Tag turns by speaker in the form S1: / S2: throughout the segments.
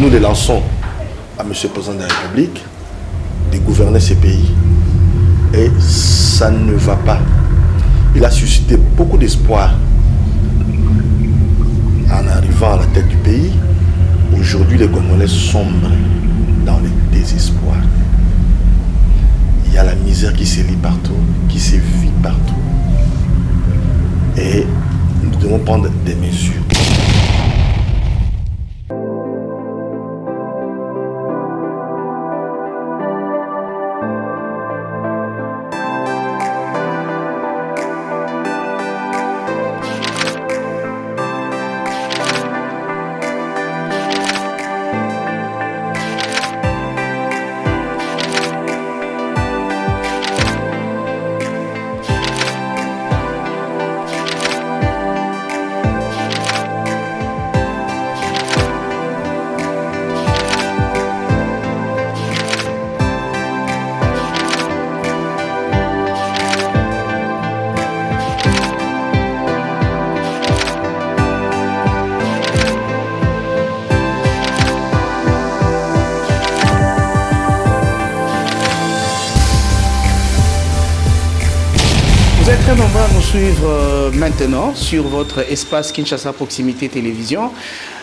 S1: nous les lançons à M. le Président de la République de gouverner ces pays. Et ça ne va pas. Il a suscité beaucoup d'espoir en arrivant à la tête du pays. Aujourd'hui, les Congolais sombrent dans le désespoir. Il y a la misère qui se lit partout, qui se vit partout. Et nous devons prendre des mesures.
S2: Vous êtes très nombreux à nous suivre maintenant sur votre espace Kinshasa Proximité Télévision,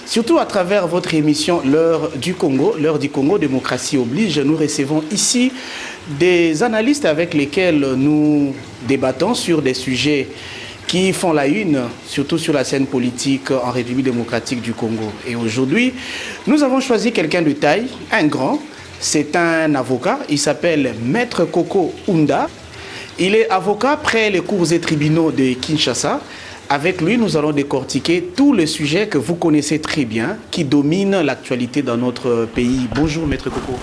S2: surtout à travers votre émission L'heure du Congo, démocratie oblige. Nous recevons ici des analystes avec lesquels nous débattons sur des sujets qui font la une, surtout sur la scène politique en République démocratique du Congo. Et aujourd'hui, nous avons choisi quelqu'un de taille, un grand, c'est un avocat, il s'appelle Maître Koko Ounda. Il est avocat près les cours et tribunaux de Kinshasa. Avec lui, nous allons décortiquer tous les sujets que vous connaissez très bien, qui dominent l'actualité dans notre pays. Bonjour, Maître Koko.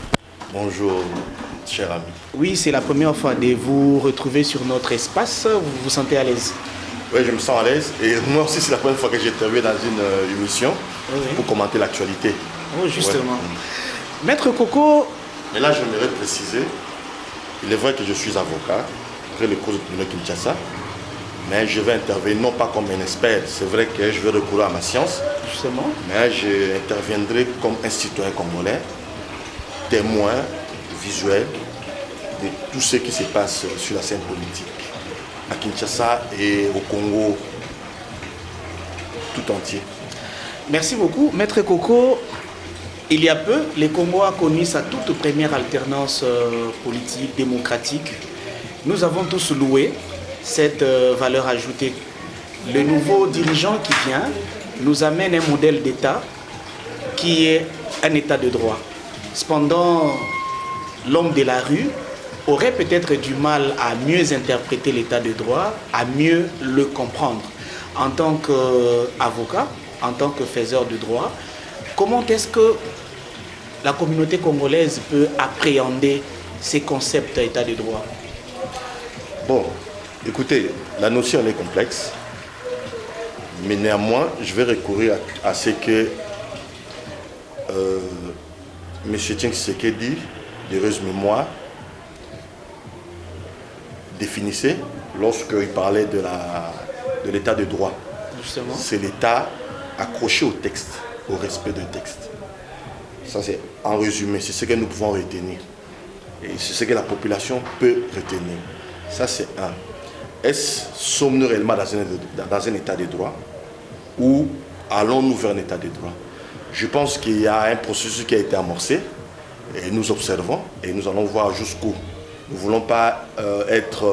S1: Bonjour, cher ami.
S2: Oui, c'est la première fois de vous retrouver sur notre espace. Vous vous sentez à l'aise?
S1: Oui, je me sens à l'aise. Et moi aussi, c'est la première fois que j'ai interviewé dans une émission pour commenter l'actualité.
S2: Oh, justement. Ouais. Maître Koko...
S1: Mais là, j'aimerais préciser, il est vrai que je suis avocat, après le cours de Kinshasa, mais je vais intervenir non pas comme un expert, c'est vrai que je vais recourir à ma science,
S2: justement,
S1: mais je interviendrai comme un citoyen congolais, témoin visuel de tout ce qui se passe sur la scène politique, à Kinshasa et au Congo tout entier.
S2: Merci beaucoup. Maître Koko, il y a peu, le Congo a connu sa toute première alternance politique, démocratique. Nous avons tous loué cette valeur ajoutée. Le nouveau dirigeant qui vient nous amène un modèle d'État qui est un État de droit. Cependant, l'homme de la rue aurait peut-être du mal à mieux interpréter l'État de droit, à mieux le comprendre. En tant qu'avocat, en tant que faiseur de droit, comment est-ce que la communauté congolaise peut appréhender ces concepts d'État de droit?
S1: Bon, écoutez, la notion elle est complexe, mais néanmoins, je vais recourir à ce que M. Tshisekedi, d'heureuse mémoire, définissait lorsqu'il parlait de l'état de droit. C'est l'état accroché au texte, au respect du texte. Ça c'est en résumé, c'est ce que nous pouvons retenir. Et c'est ce que la population peut retenir. Ça c'est un. Sommes-nous réellement dans un état de droit ou allons-nous vers un état de droit? Je pense qu'il y a un processus qui a été amorcé et nous observons et nous allons voir jusqu'où. Nous ne voulons pas être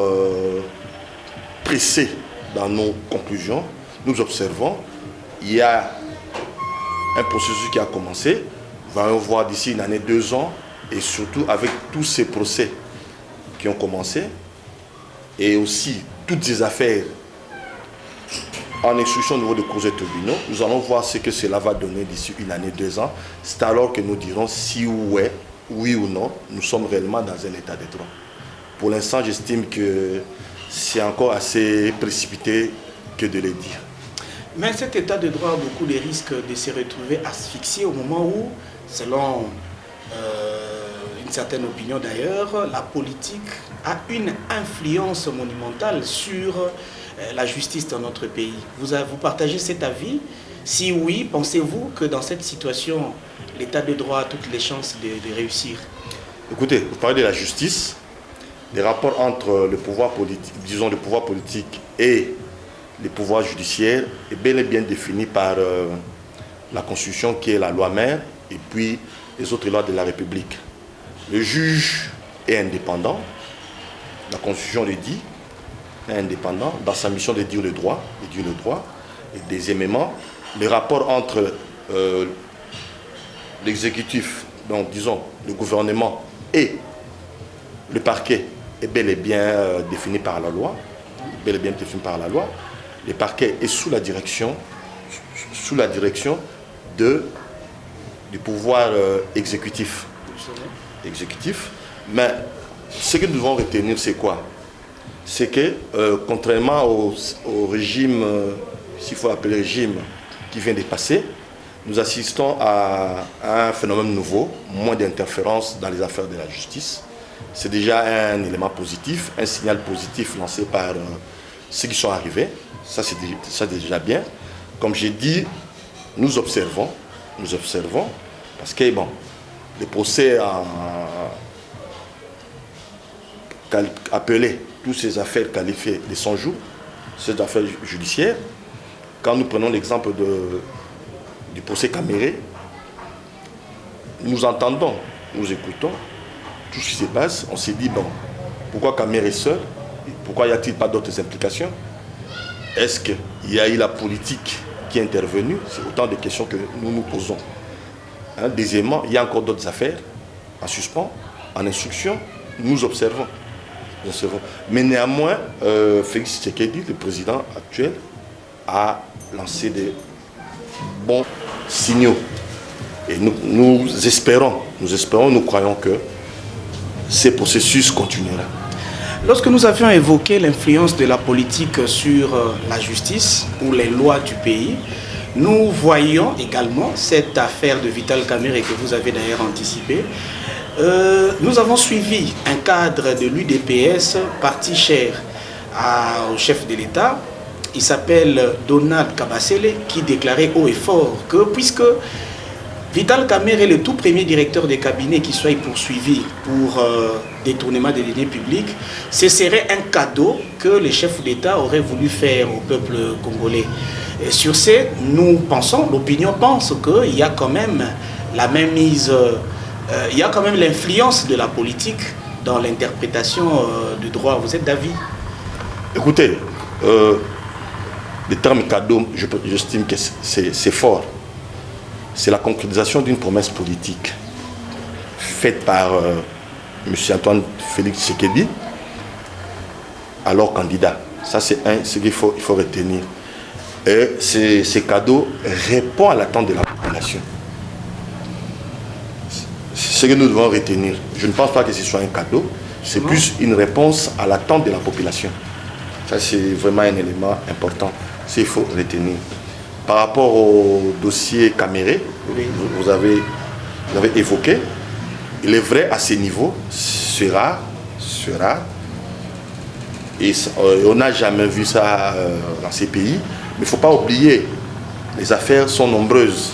S1: pressés dans nos conclusions. Nous observons. Il y a un processus qui a commencé. Nous allons voir d'ici une année, 2 ans et surtout avec tous ces procès qui ont commencé et aussi toutes ces affaires en instruction au niveau de cours et tribunaux, nous allons voir ce que cela va donner d'ici une année, 2 ans. C'est alors que nous dirons si oui ou non, nous sommes réellement dans un état de droit. Pour l'instant, j'estime que c'est encore assez précipité que de le dire.
S2: Mais cet état de droit a beaucoup de risques de se retrouver asphyxié au moment où, selon une certaine opinion d'ailleurs, la politique a une influence monumentale sur la justice dans notre pays. Vous partagez cet avis? Si oui, pensez-vous que dans cette situation, l'état de droit a toutes les chances de réussir?
S1: Écoutez, vous parlez de la justice, les rapports entre le pouvoir politique, disons le pouvoir politique et les pouvoirs judiciaires est bel et bien défini par la Constitution qui est la loi mère et puis les autres lois de la République. Le juge est indépendant, la Constitution le dit, est indépendant dans sa mission de dire le droit, et deuxièmement, les rapports entre l'exécutif, donc disons le gouvernement et le parquet est bel et bien défini par la loi, Le parquet est sous la direction du pouvoir exécutif. Mais ce que nous devons retenir, c'est quoi? C'est que, contrairement au régime, s'il faut l'appeler régime, qui vient de passer, nous assistons à un phénomène nouveau, moins d'interférence dans les affaires de la justice. C'est déjà un élément positif, un signal positif lancé par ceux qui sont arrivés. Ça, c'est déjà bien. Comme j'ai dit, nous observons, parce que, bon, les procès appelés, toutes ces affaires qualifiées de 100 jours, ces affaires judiciaires, quand nous prenons l'exemple du procès Caméré, nous entendons, nous écoutons tout ce qui se passe, on s'est dit, bon, pourquoi Caméré seul? Pourquoi n'y a-t-il pas d'autres implications? Est-ce qu'il y a eu la politique qui est intervenue? C'est autant de questions que nous nous posons. Deuxièmement, il y a encore d'autres affaires en suspens, en instruction, nous observons. Mais néanmoins, Félix Tshisekedi, le président actuel, a lancé des bons signaux. Et nous espérons, nous croyons que ces processus continueront.
S2: Lorsque nous avions évoqué l'influence de la politique sur la justice ou les lois du pays, nous voyons également cette affaire de Vital Kamerhe que vous avez d'ailleurs anticipée. Nous avons suivi un cadre de l'UDPS, parti cher au chef de l'État. Il s'appelle Donald Kabasele, qui déclarait haut et fort que puisque Vital Kamerhe est le tout premier directeur de cabinet qui soit poursuivi pour détournement des deniers publics, ce serait un cadeau que le chef d'État aurait voulu faire au peuple congolais. Et sur ce, nous pensons, l'opinion pense qu'il y a quand même la même mise, il y a quand même l'influence de la politique dans l'interprétation du droit. Vous êtes d'avis?
S1: Écoutez, le terme cadeau, j'estime que c'est fort. C'est la concrétisation d'une promesse politique faite par M. Antoine Félix Tshisekedi, alors candidat. Ça, c'est ce qu'il faut retenir. Et ce cadeau répond à l'attente de la population. C'est ce que nous devons retenir. Je ne pense pas que ce soit un cadeau, c'est plus une réponse à l'attente de la population. Ça, c'est vraiment un élément important. C'est il faut retenir. Par rapport au dossier Kamerhe, vous avez évoqué, il est vrai à ce niveau, sera, et on n'a jamais vu ça dans ces pays, mais il ne faut pas oublier, les affaires sont nombreuses,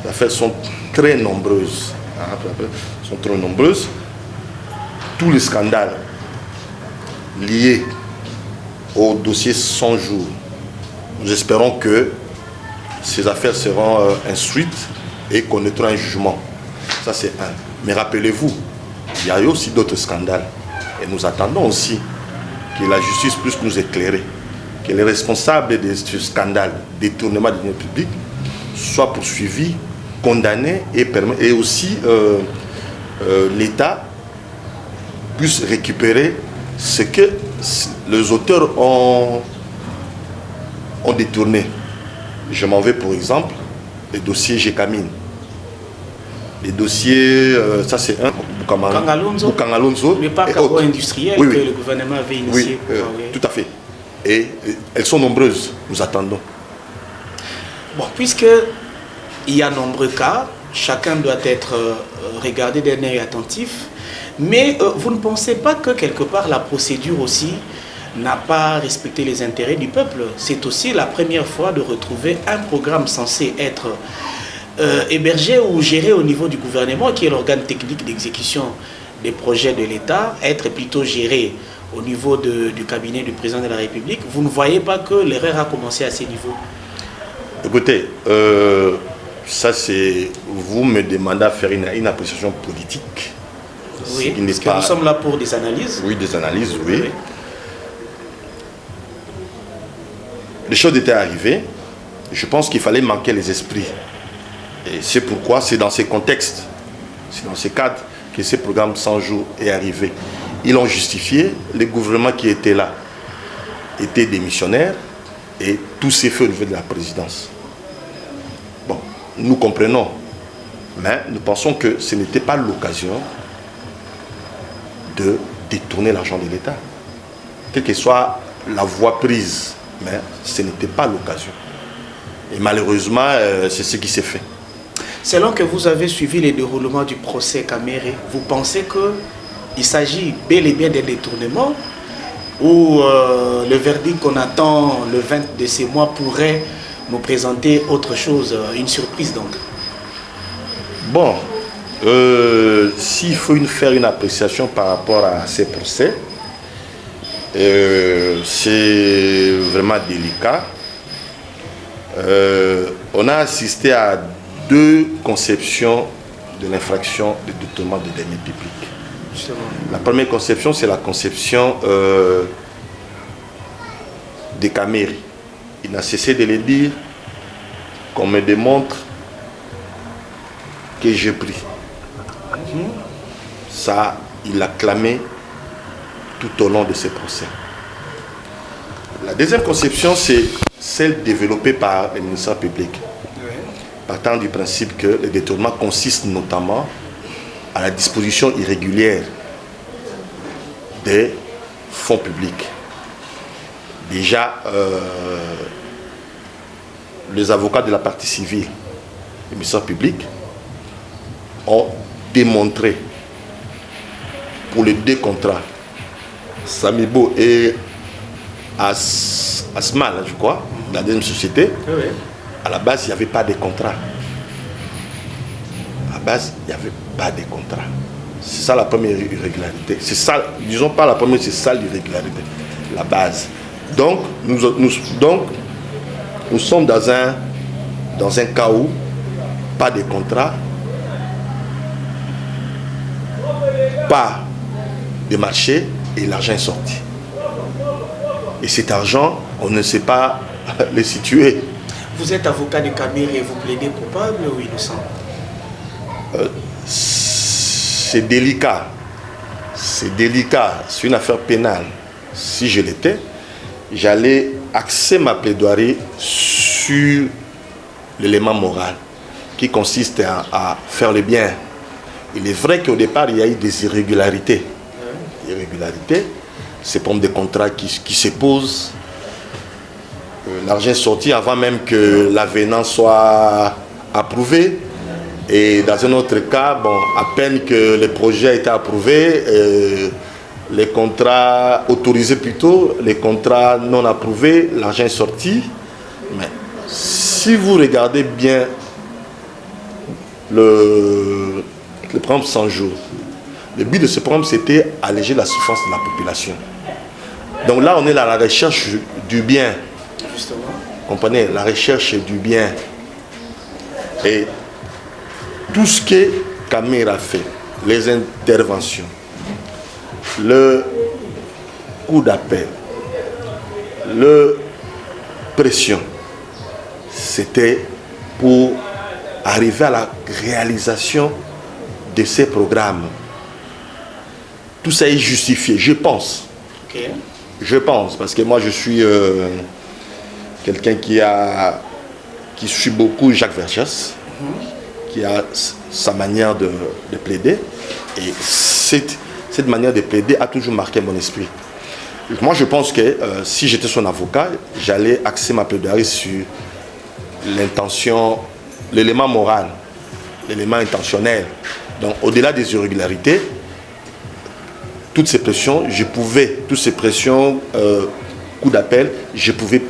S1: les affaires sont très nombreuses, tous les scandales liés au dossier 100 jours, nous espérons que ces affaires seront instruites et connaîtront un jugement. Ça, c'est un. Mais rappelez-vous, il y a eu aussi d'autres scandales. Et nous attendons aussi que la justice puisse nous éclairer, que les responsables de ce scandale, détournement des deniers publics, soient poursuivis, condamnés et aussi l'État puisse récupérer ce que les auteurs ont détourné. Je m'en vais pour exemple, les dossiers Gécamine. Les dossiers, ça c'est un, Bukangalonzo,
S2: le parc agro-industriel que le gouvernement avait initié.
S1: Tout à fait. Et elles sont nombreuses, nous attendons.
S2: Bon, puisque il y a nombreux cas, chacun doit être regardé d'un œil attentif, mais vous ne pensez pas que quelque part la procédure aussi n'a pas respecté les intérêts du peuple? C'est aussi la première fois de retrouver un programme censé être hébergé ou géré au niveau du gouvernement, qui est l'organe technique d'exécution des projets de l'État, être plutôt géré au niveau du cabinet du président de la République, vous ne voyez pas que l'erreur a commencé à ces niveaux?
S1: Écoutez, ça c'est... Vous me demandez à faire une appréciation politique.
S2: Oui, parce que nous sommes là pour des analyses.
S1: Oui, des analyses, oui. Les choses étaient arrivées. Je pense qu'il fallait manquer les esprits. Et c'est pourquoi c'est dans ces contextes, c'est dans ces cadres que ce programme 100 jours est arrivé. Ils l'ont justifié, les gouvernements qui étaient là étaient démissionnaires et tout s'est fait au niveau de la présidence. Bon, nous comprenons, mais nous pensons que ce n'était pas l'occasion de détourner l'argent de l'État. Quelle que soit la voie prise, mais ce n'était pas l'occasion. Et malheureusement, c'est ce qui s'est fait.
S2: Selon que vous avez suivi les déroulements du procès Caméré, vous pensez qu'il s'agit bel et bien d'un détournement ou le verdict qu'on attend le 20 de ces mois pourrait nous présenter autre chose, une surprise donc?
S1: Bon, s'il faut faire une appréciation par rapport à ces procès, c'est vraiment délicat. On a assisté à deux conceptions de l'infraction de détournement de deniers publics. Justement. La première conception, c'est la conception de Caméré. Il n'a cessé de le dire, qu'on me démontre que j'ai pris. Ça, il l'a clamé tout au long de ces procès. La deuxième conception, c'est celle développée par le ministère public, partant du principe que le détournement consiste notamment à la disposition irrégulière des fonds publics. Déjà, les avocats de la partie civile, le ministère public, ont démontré pour les deux contrats, Samibo et Asmal, je crois, la deuxième société, à la base, il n'y avait pas de contrat. À la base, il n'y avait pas de contrat. C'est ça la première irrégularité. C'est ça, disons pas la première, c'est ça l'irrégularité, la base. Donc, nous sommes dans un cas où pas de contrat, pas de marché et l'argent est sorti. Et cet argent, on ne sait pas le situer.
S2: Vous êtes avocat de Caméré et vous plaidez coupable ou innocent?
S1: C'est délicat. C'est délicat. C'est une affaire pénale. Si je l'étais, j'allais axer ma plaidoirie sur l'élément moral qui consiste à faire le bien. Il est vrai qu'au départ, il y a eu des irrégularités. Irrégularités, c'est comme des contrats qui se posent. L'argent est sorti avant même que l'avenant soit approuvé. Et dans un autre cas, bon, à peine que le projet a été approuvé, les contrats autorisés plutôt, les contrats non approuvés, l'argent est sorti. Mais si vous regardez bien le programme 100 jours, le but de ce programme, c'était alléger la souffrance de la population. Donc là, on est à la recherche du bien. Justement. Comprenez, la recherche du bien. Et tout ce que Caméré a fait, les interventions, le coup d'appel, le pression, c'était pour arriver à la réalisation de ces programmes. Tout ça est justifié, je pense. Okay. Je pense, parce que moi je suis quelqu'un qui suit beaucoup Jacques Vergès, qui a sa manière de plaider. Et cette manière de plaider a toujours marqué mon esprit. Moi je pense que si j'étais son avocat, j'allais axer ma plaidoirie sur l'intention, l'élément moral, l'élément intentionnel. Donc au-delà des irrégularités, toutes ces pressions, toutes ces pressions, coup d'appel, je pouvais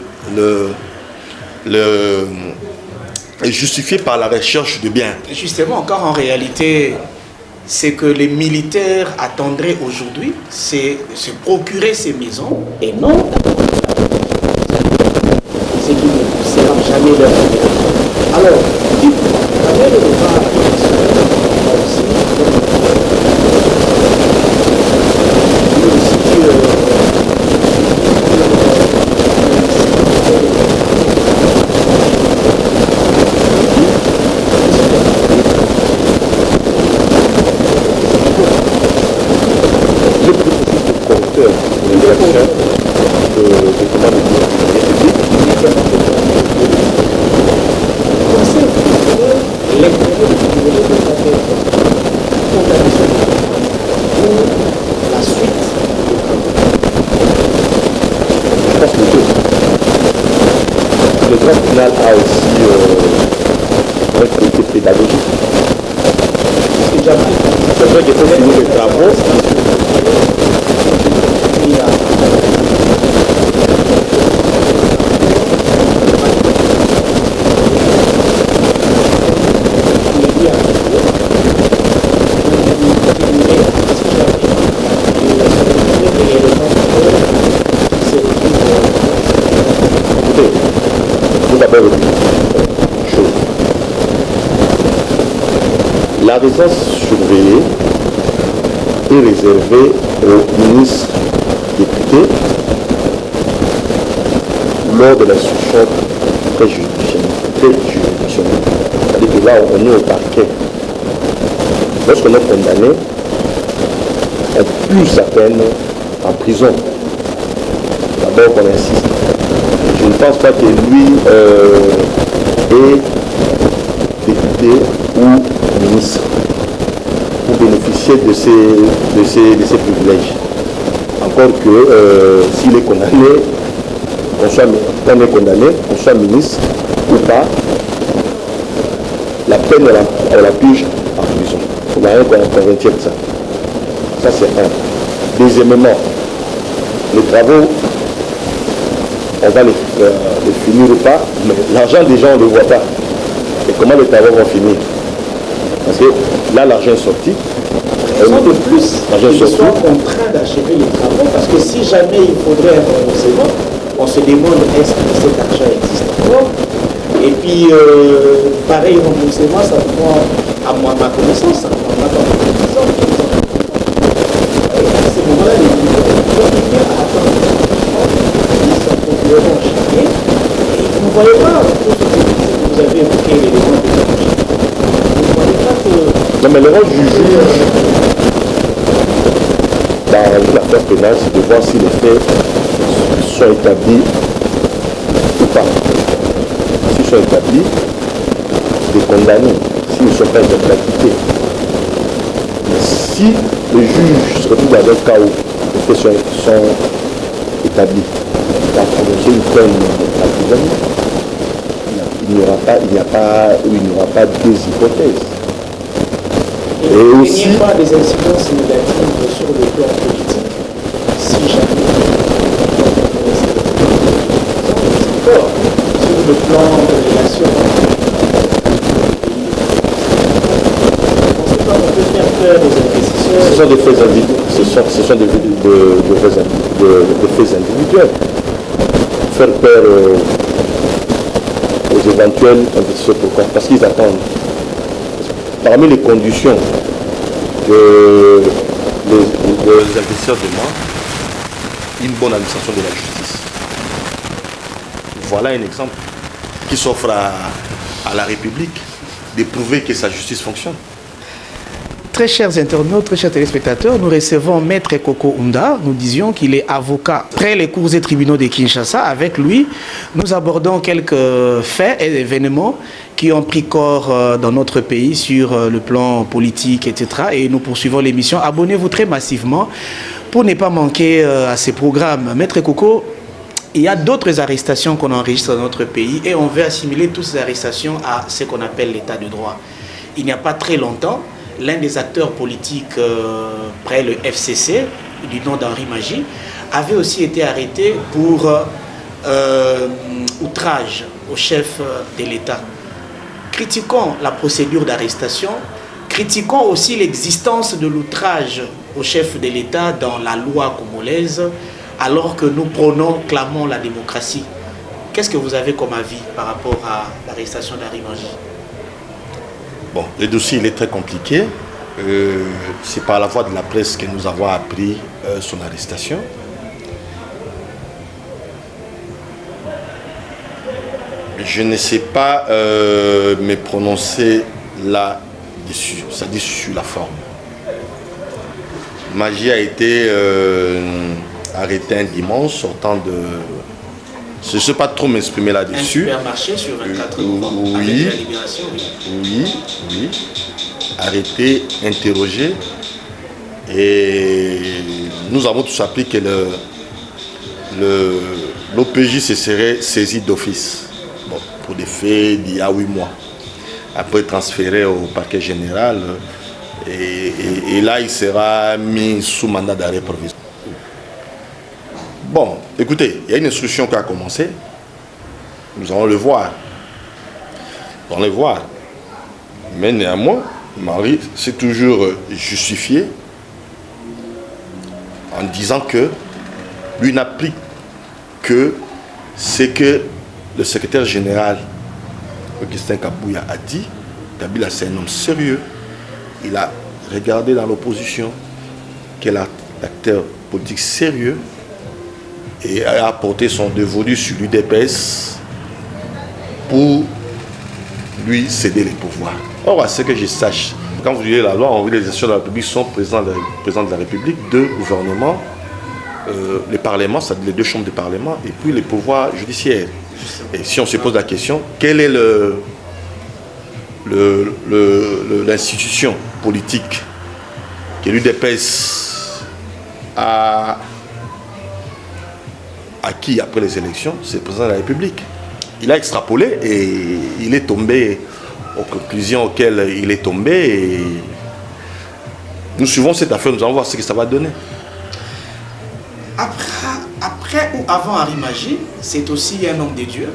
S1: est justifié par la recherche de biens.
S2: Justement, car en réalité, ce que les militaires attendraient aujourd'hui, c'est se procurer ces maisons et non ce qui ne sera jamais leur intérêt. Alors, à travers le débat
S3: a aussi une qualité pédagogique. C'est vrai qu'il faut finir les travaux. La résidence surveillée est réservée aux ministres députés lors de l'instruction préjudicielle. C'est-à-dire que là, on est au parquet. Lorsqu'on est condamné, on purge sa peine en prison. D'abord qu'on insiste. Je ne pense pas que lui est député ou ministre pour bénéficier de ces privilèges. Encore que s'il est condamné, qu'on soit ministre ou pas, la peine on la purge en prison. Il n'y a rien qu'on retient de ça. Ça c'est un. Deuxièmement, les travaux, on va les finir ou pas, mais l'argent déjà on ne le voit pas. Et comment les travaux vont finir? Parce que là, l'argent est sorti.
S2: Raison de plus, qu'ils soient contraints d'achever les travaux, parce que si jamais il faudrait un remboursement, on se demande est-ce que cet argent existe encore. Et puis, pareil remboursement, ça prend, à ma connaissance, ça prend pas 10 ans. Et à ce moment-là, les militaires continuent à attendre. Ils sont procureurs chaque. Et vous ne voyez pas tout ce que vous avez évoqué, l'élément de la logique.
S3: Non, mais le rôle du juge dans une affaire pénale, c'est de voir si les faits sont établis ou pas. S'ils sont établis, de condamner. S'ils ne sont pas établis, mais si le juge se retrouve dans un cas où les faits sont établis, il va prononcer une peine d'emprisonnement. Il n'y aura pas deux hypothèses.
S2: Et aussi, il n'y a pas des incidences négatives sur le plan politique si jamais encore sur le plan de relation. On ne sait pas, on peut faire peur aux investisseurs.
S3: Ce sont des faits individuels. Ce sont des faits individuels. Faire peur aux éventuels investisseurs, pourquoi? Parce qu'ils attendent. Parmi les conditions que
S1: les investisseurs demandent, une bonne administration de la justice. Voilà un exemple qui s'offre à la République de prouver que sa justice fonctionne.
S2: Très chers internautes, très chers téléspectateurs, nous recevons Maître Koko Ounda. Nous disions qu'il est avocat près les cours et tribunaux de Kinshasa. Avec lui, nous abordons quelques faits et événements qui ont pris corps dans notre pays sur le plan politique, etc. Et nous poursuivons l'émission. Abonnez-vous très massivement pour ne pas manquer à ces programmes. Maître Koko, il y a d'autres arrestations qu'on enregistre dans notre pays et on veut assimiler toutes ces arrestations à ce qu'on appelle l'état de droit. Il n'y a pas très longtemps, l'un des acteurs politiques près le FCC, du nom d'Henri Magie, avait aussi été arrêté pour outrage au chef de l'État. critiquons la procédure d'arrestation, critiquons aussi l'existence de l'outrage au chef de l'État dans la loi congolaise, alors que nous prônons, clamons la démocratie. Qu'est-ce que vous avez comme avis par rapport à l'arrestation d'Harry Mangi?
S1: Bon, le dossier il est très compliqué. C'est par la voie de la presse que nous avons appris son arrestation. Je ne sais pas me prononcer là-dessus, c'est-à-dire sur la forme. Mangi a été arrêté un dimanche sortant de... Je ne sais pas trop m'exprimer là-dessus.
S2: Un supermarché sur 24 novembre, avec la libération.
S1: Oui. Arrêté, interrogé. Et nous avons tous appris que l'OPJ se serait saisi d'office. Bon, pour des faits d'il y a 8 mois. Après transféré au parquet général. Et là, il sera mis sous mandat d'arrêt provisoire. Bon, écoutez, il y a une instruction qui a commencé. Nous allons le voir. Nous allons le voir. Mais néanmoins, Marie s'est toujours justifié en disant que lui n'applique que ce que le secrétaire général Augustin Kabouya a dit. Kabila, c'est un homme sérieux. Il a regardé dans l'opposition quel acteur politique sérieux et a apporté son dévolu sur l'UDPS pour lui céder les pouvoirs. Or, à ce que je sache, quand vous lisez la loi, on dit que les institutions de la République sont président de la République, 2 gouvernements, les parlements, c'est-à-dire les 2 chambres de parlement, et puis les pouvoirs judiciaires. Et si on se pose la question, quelle est l'institution politique que l'UDPS a acquis après les élections? C'est le président de la République. Il a extrapolé et il est tombé aux conclusions auxquelles il est tombé. Et nous suivons cette affaire, nous allons voir ce que ça va donner.
S2: Après ou avant Harry Mangi, c'est aussi un homme de Dieu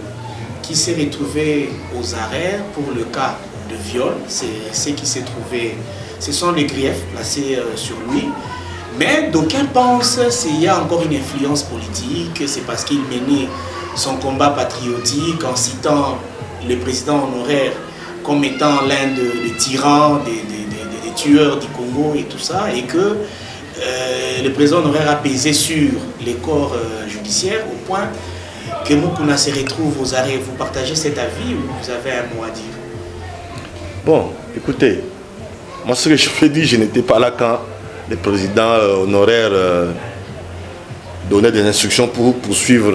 S2: qui s'est retrouvé aux arrêts pour le cas de viol. C'est ce qui s'est trouvé, ce sont les griefs placés sur lui. Mais d'aucuns pensent qu'il y a encore une influence politique, c'est parce qu'il menait son combat patriotique en citant le président honoraire comme étant l'un des tyrans, des tueurs du Congo et tout ça, et que le président honoraire a pesé sur les corps judiciaires au point que Mukuna se retrouve aux arrêts. Vous partagez cet avis ou vous avez un mot à dire?
S1: Bon, écoutez, moi ce que je peux dire, je n'étais pas là quand le président honoraire donnait des instructions pour poursuivre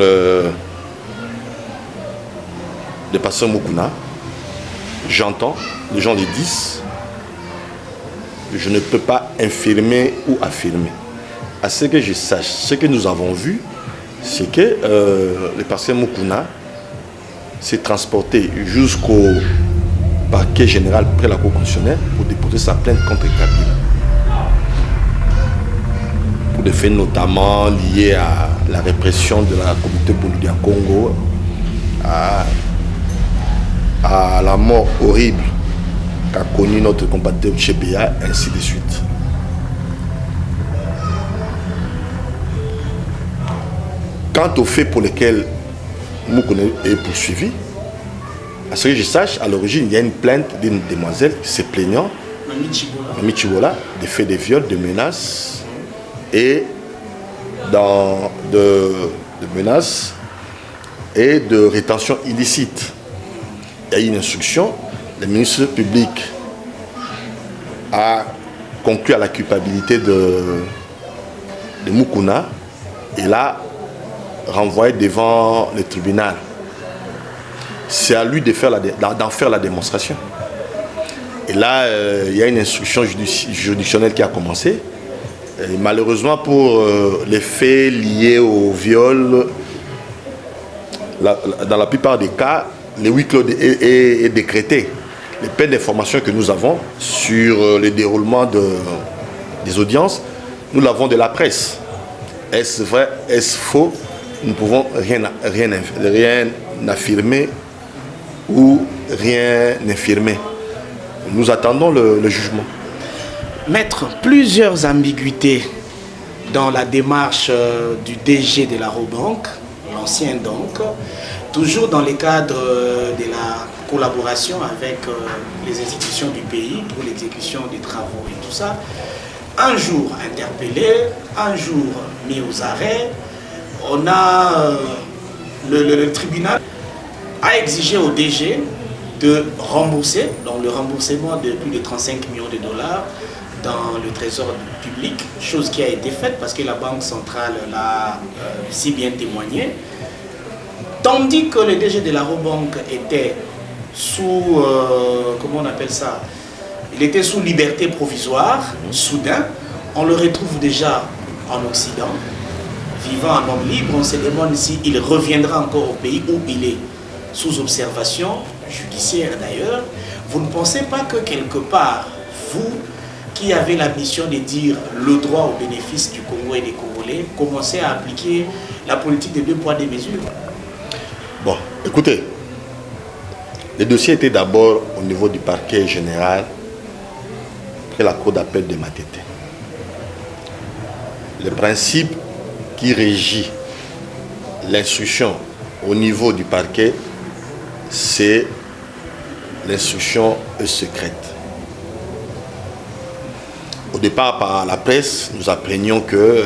S1: le pasteur Mukuna. J'entends, les gens le disent. Je ne peux pas infirmer ou affirmer. À ce que je sache, ce que nous avons vu, c'est que le pasteur Mukuna s'est transporté jusqu'au parquet général près de la Cour constitutionnelle pour déposer sa plainte contre Kabila. Pour des faits notamment liés à la répression de la communauté burundaise en Congo, à la mort horrible qu'a connu notre compatriote Chebea, ainsi de suite. Quant aux faits pour lesquels Mukuna est poursuivi, à ce que je sache, à l'origine, il y a une plainte d'une demoiselle qui s'est plaignant, Mami Chibola, des faits de viol, de menaces et de menaces et de rétention illicite. Il y a eu une instruction, le ministre public a conclu à la culpabilité de Mukuna et l'a renvoyé devant le tribunal. C'est à lui d'en faire la démonstration. Et là, il y a une instruction juridictionnelle qui a commencé. Et malheureusement, pour les faits liés au viol, dans la plupart des cas, le huis clos est décrété. Les peines d'information que nous avons sur le déroulement des audiences, nous l'avons de la presse. Est-ce vrai, est-ce faux? Nous ne pouvons rien affirmer ou rien infirmé. Nous attendons le jugement.
S2: Maître, plusieurs ambiguïtés dans la démarche du DG de la Robank, l'ancien donc, toujours dans le cadre de la collaboration avec les institutions du pays pour l'exécution des travaux et tout ça. Un jour interpellé, un jour mis aux arrêts, on a le tribunal a exigé au DG de rembourser, donc le remboursement de plus de 35 millions de dollars dans le trésor public, chose qui a été faite parce que la Banque centrale l'a si bien témoigné. Tandis que le DG de la Robank était sous, comment on appelle ça, il était sous liberté provisoire, soudain, on le retrouve déjà en Occident, vivant en homme libre, on se demande s'il reviendra encore au pays où il est, sous observation judiciaire d'ailleurs. Vous ne pensez pas que quelque part, vous, qui avez la mission de dire le droit au bénéfice du Congo et des Congolais, commencez à appliquer la politique des 2 poids 2 mesures?
S1: Bon, écoutez, le dossier était d'abord au niveau du parquet général et la cour d'appel de Matete. Le principe qui régit l'instruction au niveau du parquet, c'est l'instruction secrète. Au départ, par la presse, nous apprenions que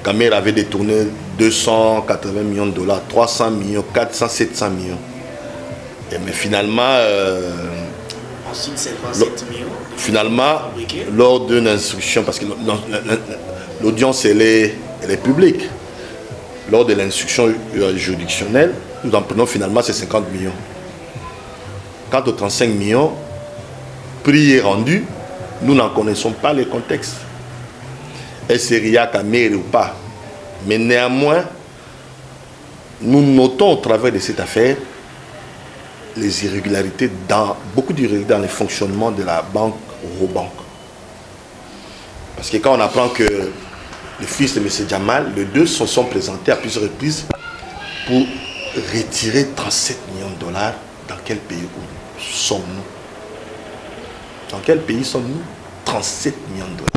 S1: Kamer avait détourné 280 millions de dollars, 300 millions, 400, 700 millions. Mais finalement,
S2: ensuite 57 millions.
S1: Finalement, lors d'une instruction, parce que l'audience elle est publique, lors de l'instruction juridictionnelle, nous en prenons finalement ces 50 millions. Quant aux 35 millions, prix est rendu, nous n'en connaissons pas les contextes. Est-ce Ria Kamer ou pas? Mais néanmoins, nous notons au travers de cette affaire les irrégularités, beaucoup d'irrégularités dans le fonctionnement de la banque Robank. Parce que quand on apprend que le fils de M. Jamal, les deux se sont présentés à plusieurs reprises pour retirer 37 millions de dollars, dans quel pays sommes-nous? Dans quel pays sommes-nous? 37 millions de dollars.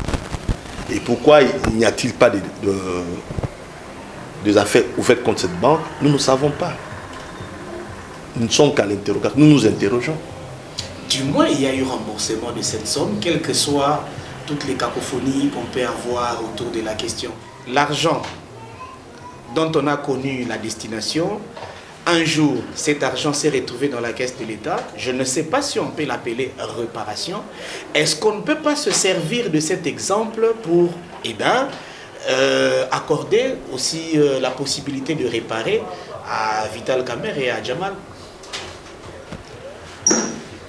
S1: Et pourquoi n'y a-t-il pas des affaires ouvertes contre cette banque? Nous ne savons pas. Nous ne sommes qu'à l'interrogatoire. Nous nous interrogeons.
S2: Du moins, il y a eu remboursement de cette somme, quelles que soient toutes les cacophonies qu'on peut avoir autour de la question. L'argent dont on a connu la destination, un jour, cet argent s'est retrouvé dans la caisse de l'État. Je ne sais pas si on peut l'appeler réparation. Est-ce qu'on ne peut pas se servir de cet exemple pour accorder aussi la possibilité de réparer à Vital Kamer et à Jamal?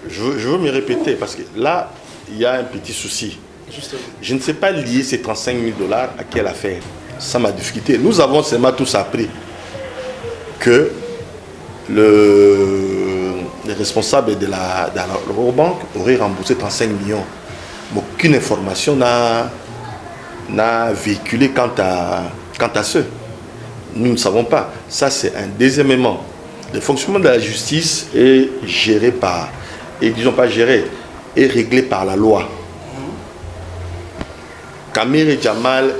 S1: Je veux me répéter parce que là, il y a un petit souci.
S2: Justement.
S1: Je ne sais pas lier ces 35 000 dollars à quelle affaire. Ça m'a difficulté. Nous avons seulement tous appris que les responsables de la Robank auraient remboursé 35 millions. Mais aucune information n'a véhiculé quant à ce. Nous ne savons pas. Ça, c'est un deuxième élément. Le fonctionnement de la justice est géré par, et disons pas géré, est réglé par la loi. Kamer et Jamal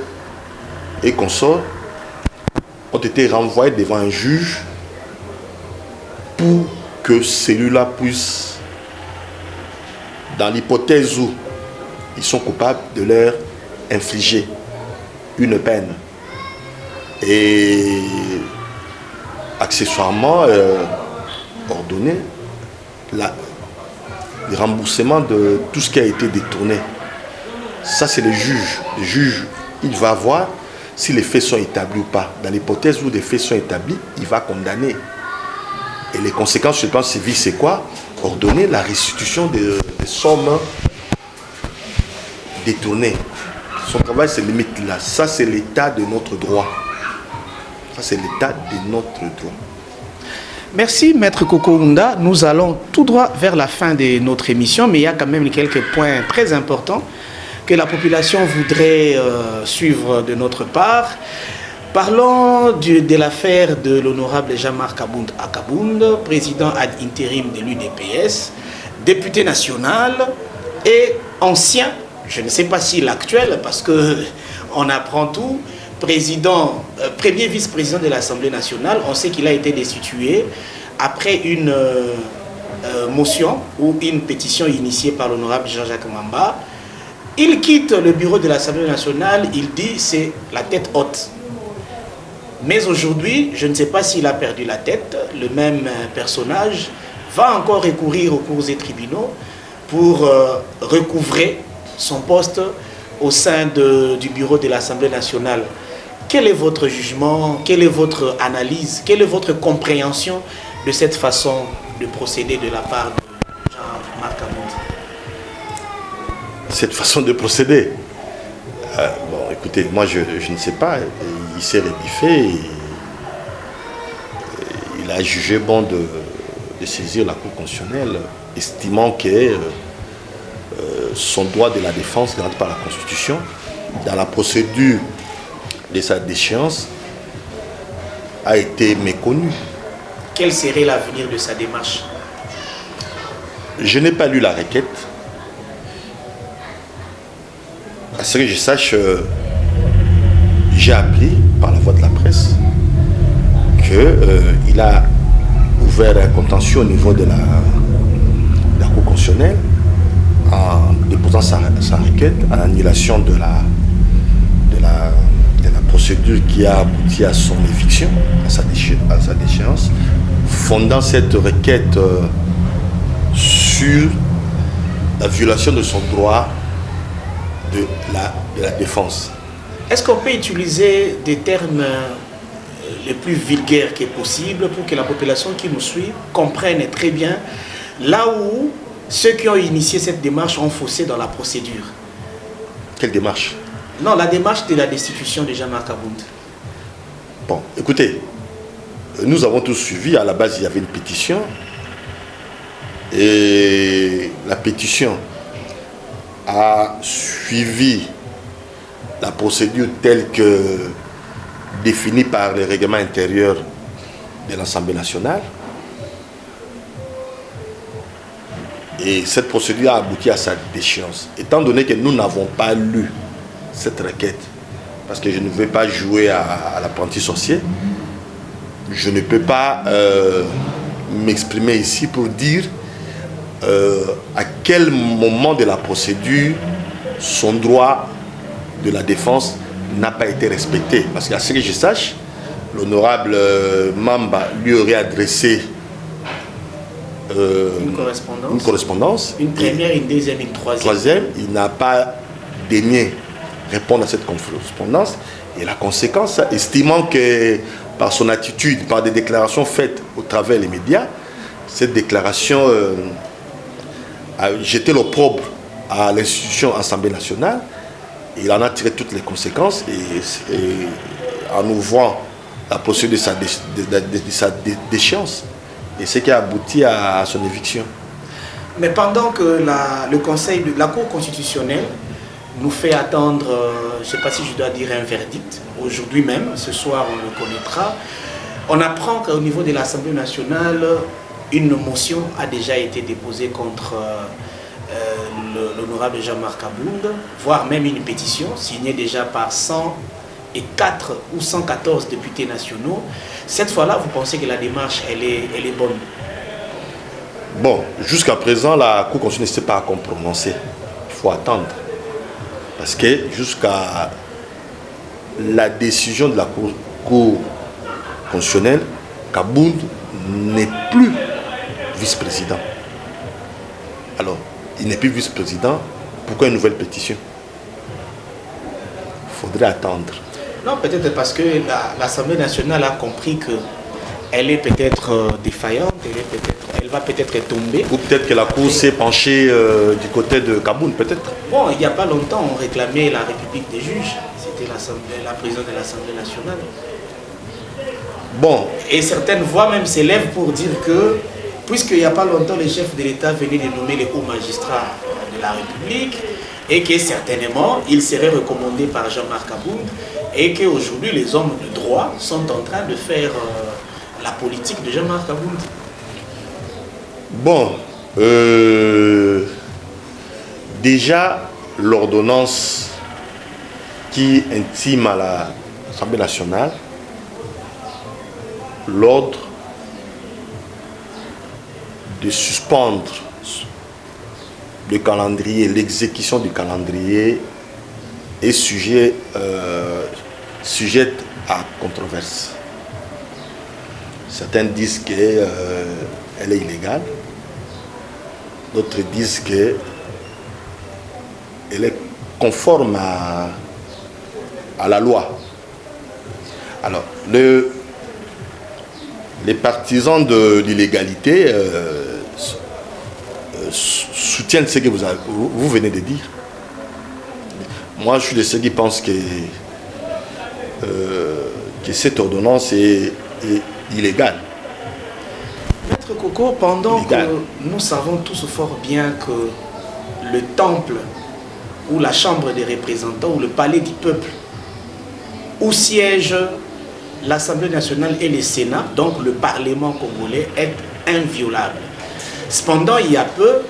S1: et consorts ont été renvoyés devant un juge pour que celui-là puisse, dans l'hypothèse où ils sont coupables, de leur infliger une peine. Et accessoirement ordonner le remboursement de tout ce qui a été détourné. Ça, c'est le juge. Le juge, il va voir si les faits sont établis ou pas. Dans l'hypothèse où les faits sont établis, il va condamner. Et les conséquences sur le plan civil, c'est quoi? Ordonner la restitution des sommes détournées. Son travail se limite là. Ça, c'est l'état de notre droit. Ça, c'est l'état de notre droit.
S2: Merci, Maître Kokounda. Nous allons tout droit vers la fin de notre émission, mais il y a quand même quelques points très importants que la population voudrait suivre de notre part. Parlons de l'affaire de l'honorable Jean-Marc Kabound Akabound, président ad intérim de l'UDPS, député national et ancien, je ne sais pas si l'actuel, parce qu'on apprend tout, premier vice-président de l'Assemblée nationale. On sait qu'il a été destitué après une motion ou une pétition initiée par l'honorable Jean-Jacques Mamba. Il quitte le bureau de l'Assemblée nationale, il dit c'est la tête haute. Mais aujourd'hui, je ne sais pas s'il a perdu la tête, le même personnage va encore recourir aux cours et tribunaux pour recouvrer son poste au sein du bureau de l'Assemblée nationale. Quel est votre jugement, quelle est votre analyse, quelle est votre compréhension de cette façon de procéder de la part de Jean-Marc Kabound?
S1: Cette façon de procéder, bon, écoutez, moi je ne sais pas, il s'est rebiffé, il a jugé bon de saisir la Cour constitutionnelle, estimant que son droit de la défense garanti par la Constitution, dans la procédure de sa déchéance, a été méconnu.
S2: Quel serait l'avenir de sa démarche?
S1: Je n'ai pas lu la requête. À ce que je sache, j'ai appris par la voie de la presse qu'il a ouvert un contentieux au niveau de la Cour constitutionnelle en déposant sa requête à l'annulation de la procédure qui a abouti à son éviction, à sa déchéance, fondant cette requête sur la violation de son droit de la défense.
S2: Est-ce qu'on peut utiliser des termes les plus vulgaires que possible pour que la population qui nous suit comprenne très bien là où ceux qui ont initié cette démarche ont faussé dans la procédure?
S1: Quelle démarche?
S2: Non, la démarche de la destitution de Jean-Marc Kabound.
S1: Bon, écoutez, nous avons tous suivi, à la base il y avait une pétition, et la pétition a suivi la procédure telle que définie par le règlement intérieur de l'Assemblée nationale. Et cette procédure a abouti à sa déchéance. Étant donné que nous n'avons pas lu cette requête, parce que je ne veux pas jouer à l'apprenti sorcier, je ne peux pas m'exprimer ici pour dire à quel moment de la procédure son droit de la défense n'a pas été respecté. Parce qu'à ce que je sache, l'honorable Mamba lui aurait adressé une correspondance.
S2: Une première, une deuxième, une
S1: troisième. Il n'a pas daigné répondre à cette correspondance. Et la conséquence, estimant que par son attitude, par des déclarations faites au travers des médias, cette déclaration a jeté l'opprobre à l'institution Assemblée nationale. Il en a tiré toutes les conséquences et en ouvrant la procédure de sa déchéance. Et ce qui a abouti à son éviction.
S2: Mais pendant que le Conseil de la Cour constitutionnelle nous fait attendre, je ne sais pas si je dois dire un verdict, aujourd'hui même, ce soir on le connaîtra, on apprend qu'au niveau de l'Assemblée nationale, une motion a déjà été déposée contre l'honorable Jean-Marc Kabound, voire même une pétition signée déjà par 104 ou 114 députés nationaux. Cette fois-là, vous pensez que la démarche, elle est bonne?
S1: Bon, jusqu'à présent, la Cour constitutionnelle ne s'est pas encore prononcée. Il faut attendre. Parce que jusqu'à la décision de la Cour constitutionnelle, Kabound n'est plus vice-président. Alors, il n'est plus vice-président. Pourquoi une nouvelle pétition? Il faudrait attendre.
S2: Non, peut-être parce que l'Assemblée nationale a compris qu'elle est peut-être défaillante, elle va peut-être tomber.
S1: Ou peut-être que la Cour s'est penchée du côté de Kabound, peut-être.
S2: Bon, il n'y a pas longtemps, on réclamait la République des juges. C'était la présidente de l'Assemblée nationale.
S1: Bon.
S2: Et certaines voix même s'élèvent pour dire que puisqu'il n'y a pas longtemps, le chef de l'État venait de nommer les hauts magistrats de la République, et que certainement, il serait recommandé par Jean-Marc Aboud, et qu'aujourd'hui, les hommes de droit sont en train de faire la politique de Jean-Marc Aboud.
S1: Bon, déjà, l'ordonnance qui intime à l'Assemblée nationale l'ordre de suspendre le calendrier, l'exécution du calendrier est sujette à controverse. Certains disent qu'elle est illégale, d'autres disent qu'elle est conforme à la loi. Alors, les partisans de l'illégalité soutiennent ce que vous venez de dire. Moi, je suis de ceux qui pensent que cette ordonnance est illégale.
S2: Maître Coco, pendant que nous savons tous fort bien que le temple ou la chambre des représentants ou le palais du peuple où siège l'Assemblée nationale et le Sénat, donc le Parlement congolais, est inviolable. Cependant, il y a peu,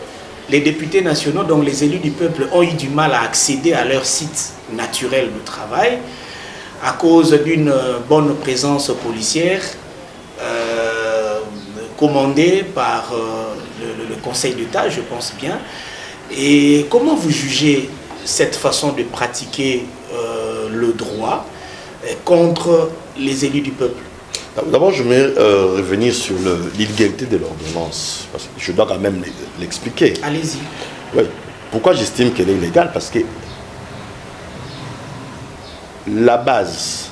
S2: les députés nationaux, donc les élus du peuple, ont eu du mal à accéder à leur site naturel de travail à cause d'une bonne présence policière commandée par le Conseil d'État, je pense bien. Et comment vous jugez cette façon de pratiquer le droit contre les élus du peuple?
S1: D'abord, je vais revenir sur l'illégalité de l'ordonnance, parce que je dois quand même l'expliquer.
S2: Allez-y.
S1: Oui. Pourquoi j'estime qu'elle est illégale? Parce que la base,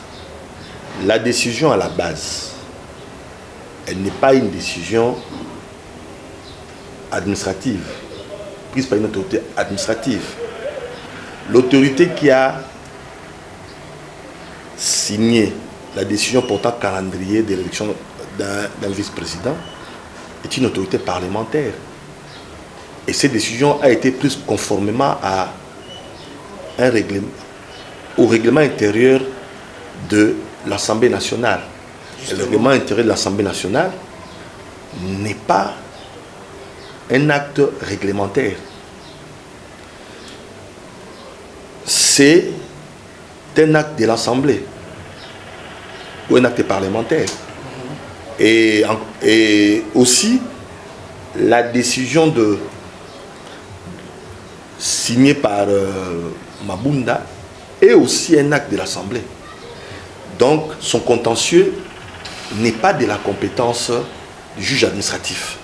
S1: la décision à la base, elle n'est pas une décision administrative, prise par une autorité administrative. L'autorité qui a signé la décision portant calendrier de l'élection d'un vice-président est une autorité parlementaire. Et cette décision a été prise conformément à au règlement intérieur de l'Assemblée nationale. Et le règlement intérieur de l'Assemblée nationale n'est pas un acte réglementaire. C'est un acte de l'Assemblée ou un acte parlementaire. Et aussi, la décision signée par Mabunda est aussi un acte de l'Assemblée. Donc, son contentieux n'est pas de la compétence du juge administratif.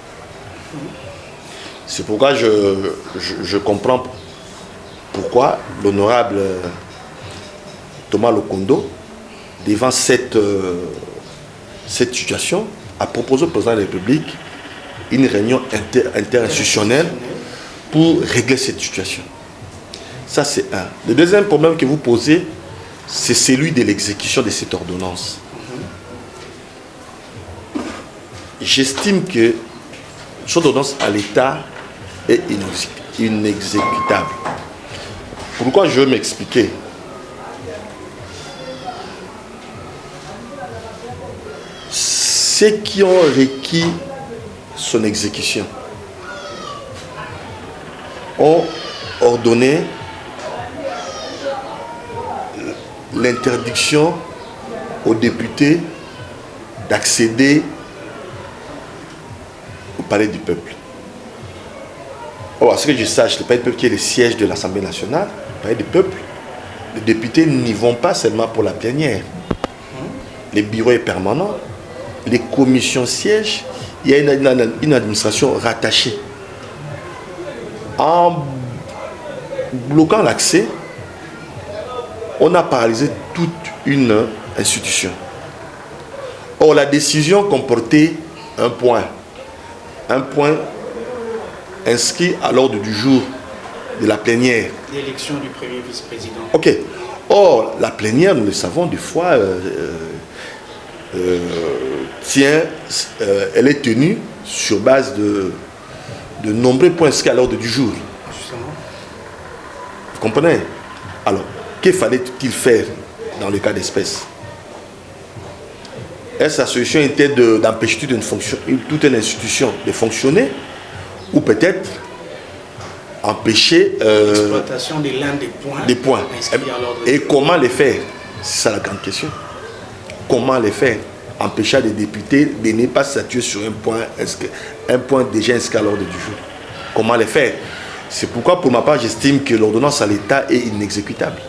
S1: C'est pourquoi je comprends pourquoi l'honorable Thomas Lokondo, devant cette situation, a proposé au président de la République une réunion interinstitutionnelle pour régler cette situation. Ça, c'est un. Le deuxième problème que vous posez, c'est celui de l'exécution de cette ordonnance. J'estime que cette ordonnance à l'État est inexécutable. Pourquoi je veux m'expliquer? Ceux qui ont requis son exécution ont ordonné l'interdiction aux députés d'accéder au palais du peuple. Or, à ce que je sache, le palais du peuple qui est le siège de l'Assemblée nationale, le palais du peuple, les députés n'y vont pas seulement pour la plénière. Le bureau est permanent, les commissions siègent, il y a une administration rattachée. En bloquant l'accès, on a paralysé toute une institution. Or, la décision comportait un point inscrit à l'ordre du jour de la plénière.
S2: L'élection du premier vice-président.
S1: Ok. Or, la plénière, nous le savons, des fois, elle est tenue sur base de nombreux points inscrits à l'ordre du jour.
S2: Justement.
S1: Vous comprenez? Alors, que fallait-il faire dans le cas d'espèce? Est-ce la solution était d'empêcher toute une institution de fonctionner, ou peut-être empêcher
S2: l'exploitation de l'un des points inscrits à l'ordre du jour.
S1: Et comment les faire? C'est ça la grande question. Comment les faire? Empêcher les députés de ne pas statuer sur un point déjà inscrit à l'ordre du jour. Comment les faire? C'est pourquoi, pour ma part, j'estime que l'ordonnance à l'État est inexécutable.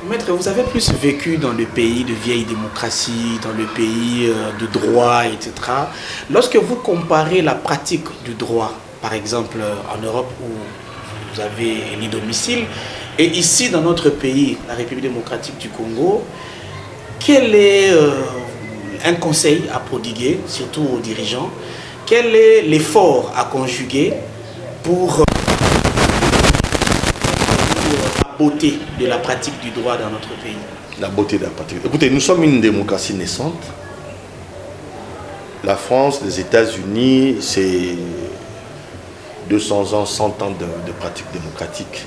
S2: Maître, vous avez plus vécu dans le pays de vieille démocratie, dans le pays de droit, etc. Lorsque vous comparez la pratique du droit, par exemple en Europe où vous avez ni domicile, et ici dans notre pays, la République démocratique du Congo, quel est un conseil à prodiguer, surtout aux dirigeants? Quel est l'effort à conjuguer pour la beauté de la pratique du droit dans notre pays?
S1: La beauté de la pratique. Écoutez, nous sommes une démocratie naissante. La France, les États-Unis, c'est 200 ans, 100 ans de pratique démocratique.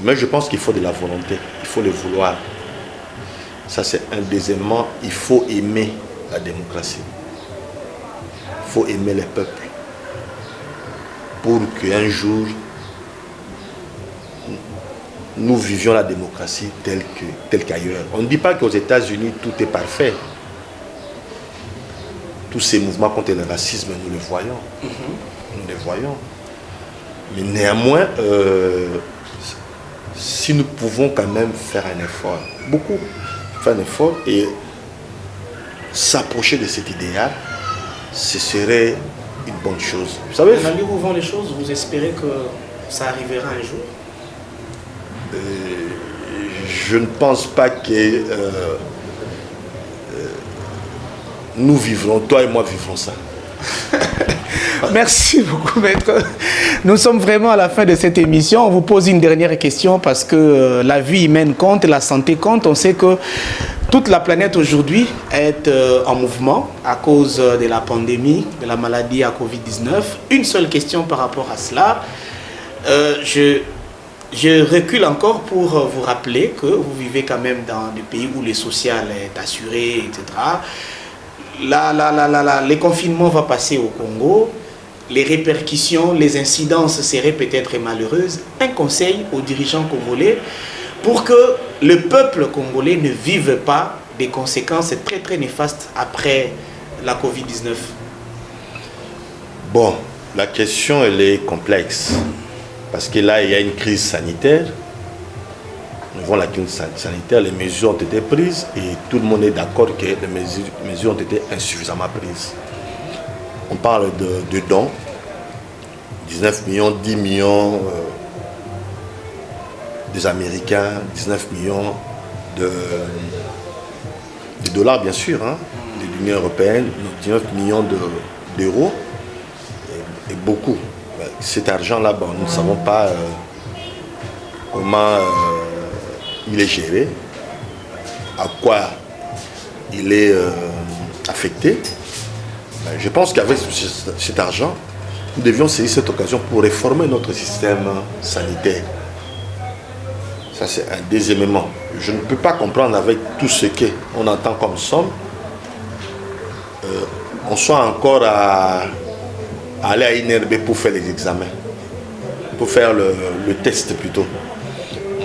S1: Mais je pense qu'il faut de la volonté, il faut le vouloir. Ça, c'est un des éléments. Il faut aimer la démocratie. Il faut aimer les peuples. Pour qu'un jour, nous vivions la démocratie telle qu'ailleurs. On ne dit pas qu'aux États-Unis, tout est parfait. Tous ces mouvements contre le racisme, nous les voyons. Nous les voyons. Mais néanmoins, si nous pouvons quand même faire un effort, beaucoup, faire un effort et s'approcher de cet idéal, ce serait une bonne chose. Vous savez,
S2: dans la où vont les choses, vous espérez que ça arrivera un jour?
S1: Je ne pense pas que nous vivrons, toi et moi vivrons ça.
S2: Merci beaucoup, maître. Nous sommes vraiment à la fin de cette émission. On vous pose une dernière question parce que la vie humaine compte, la santé compte. On sait que toute la planète aujourd'hui est en mouvement à cause de la pandémie, de la maladie à Covid-19. Une seule question par rapport à cela. Je recule encore pour vous rappeler que vous vivez quand même dans des pays où le social est assuré, etc. Les confinements vont passer au Congo. Les répercussions, les incidences seraient peut-être malheureuses. Un conseil aux dirigeants congolais pour que le peuple congolais ne vive pas des conséquences très très néfastes après la Covid-19.
S1: Bon, la question elle est complexe parce que là il y a une crise sanitaire. Nous voyons la crise sanitaire, les mesures ont été prises et tout le monde est d'accord que les mesures ont été insuffisamment prises. On parle de dons, 19 millions, 10 millions des Américains, 19 millions de dollars bien sûr, hein, de l'Union européenne, 19 millions d'euros et beaucoup. Cet argent-là, bon, nous ne savons pas comment il est géré, à quoi il est affecté. Je pense qu'avec cet argent, nous devions saisir cette occasion pour réformer notre système sanitaire. Ça, c'est un des éléments. Je ne peux pas comprendre avec tout ce qu'on entend comme somme, on soit encore à aller à INRB pour faire les examens, pour faire le test plutôt.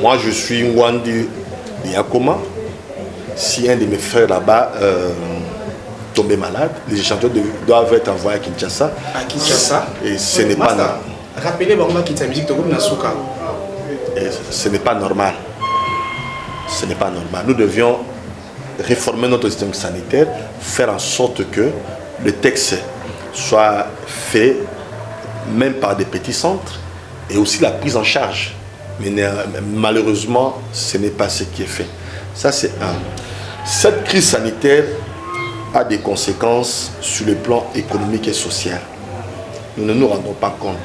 S1: Moi, je suis Nwandi Yakoma. Si un de mes frères là-bas tombé malade, les échantillons doivent être envoyés à Kinshasa.
S2: À Kinshasa.
S1: Et ce n'est pas normal.
S2: Rappelez Bamba Kita musique de Nasuka.
S1: Ce n'est pas normal. Ce n'est pas normal. Nous devions réformer notre système sanitaire, faire en sorte que le texte soit fait même par des petits centres et aussi la prise en charge. Mais malheureusement, ce n'est pas ce qui est fait. Ça, c'est un. Cette crise sanitaire a des conséquences sur le plan économique et social. Nous ne nous rendons pas compte.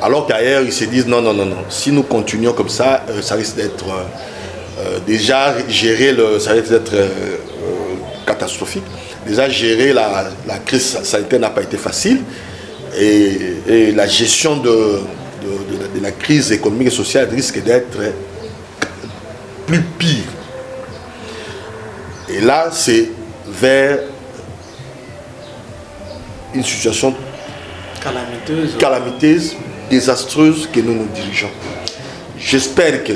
S1: Alors qu'ailleurs, ils se disent non, non, non, non. Si nous continuons comme ça, ça risque d'être déjà gérer ça va être catastrophique. Déjà gérer la crise sanitaire n'a pas été facile. Et la gestion de la crise économique et sociale risque d'être plus pire. Et là, c'est vers une situation calamiteuse, désastreuse que nous nous dirigeons. J'espère que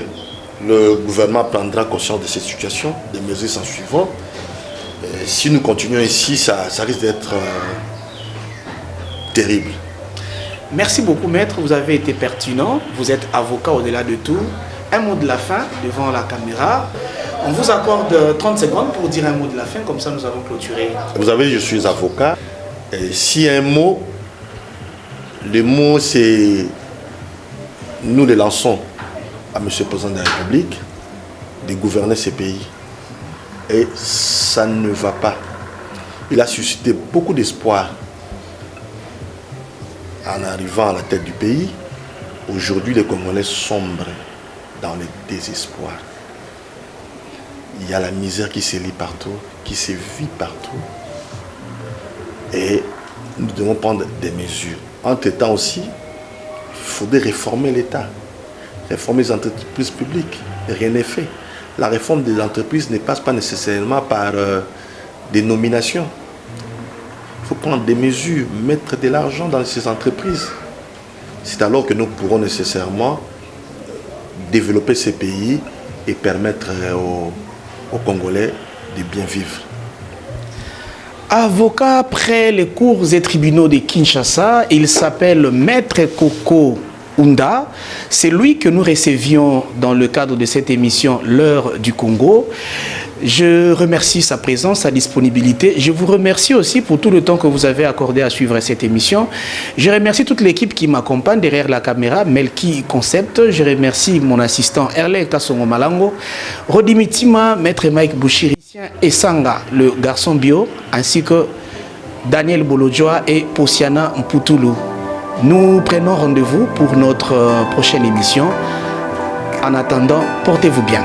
S1: le gouvernement prendra conscience de cette situation, des mesures s'en suivront. Si nous continuons ici, ça risque d'être terrible.
S2: Merci beaucoup, maître. Vous avez été pertinent. Vous êtes avocat au-delà de tout. Un mot de la fin devant la caméra. On vous accorde 30 secondes pour dire un mot de la fin, comme ça nous allons clôturer.
S1: Vous savez, je suis avocat. Et si un mot, le mot c'est, nous les lançons à M. le Président de la République de gouverner ces pays. Et ça ne va pas. Il a suscité beaucoup d'espoir en arrivant à la tête du pays. Aujourd'hui, les Congolais sombrent dans le désespoir. Il y a la misère qui se lit partout, qui se vit partout. Et nous devons prendre des mesures. Entre-temps aussi, il faudrait réformer l'État, réformer les entreprises publiques. Rien n'est fait. La réforme des entreprises ne passe pas nécessairement par des nominations. Il faut prendre des mesures, mettre de l'argent dans ces entreprises. C'est alors que nous pourrons nécessairement développer ces pays et permettre aux Congolais de bien vivre.
S2: Avocat près les cours et tribunaux de Kinshasa, il s'appelle Maître Koko Ounda. C'est lui que nous recevions dans le cadre de cette émission L'heure du Congo. Je remercie sa présence, sa disponibilité. Je vous remercie aussi pour tout le temps que vous avez accordé à suivre cette émission. Je remercie toute l'équipe qui m'accompagne derrière la caméra, Melki Concept. Je remercie mon assistant Erle Kassongo Malango, Rodimitima, Maître Mike Bouchiri et Sanga, le garçon bio, ainsi que Daniel Bolodjoa et Posiana Mputulu. Nous prenons rendez-vous pour notre prochaine émission. En attendant, portez-vous bien.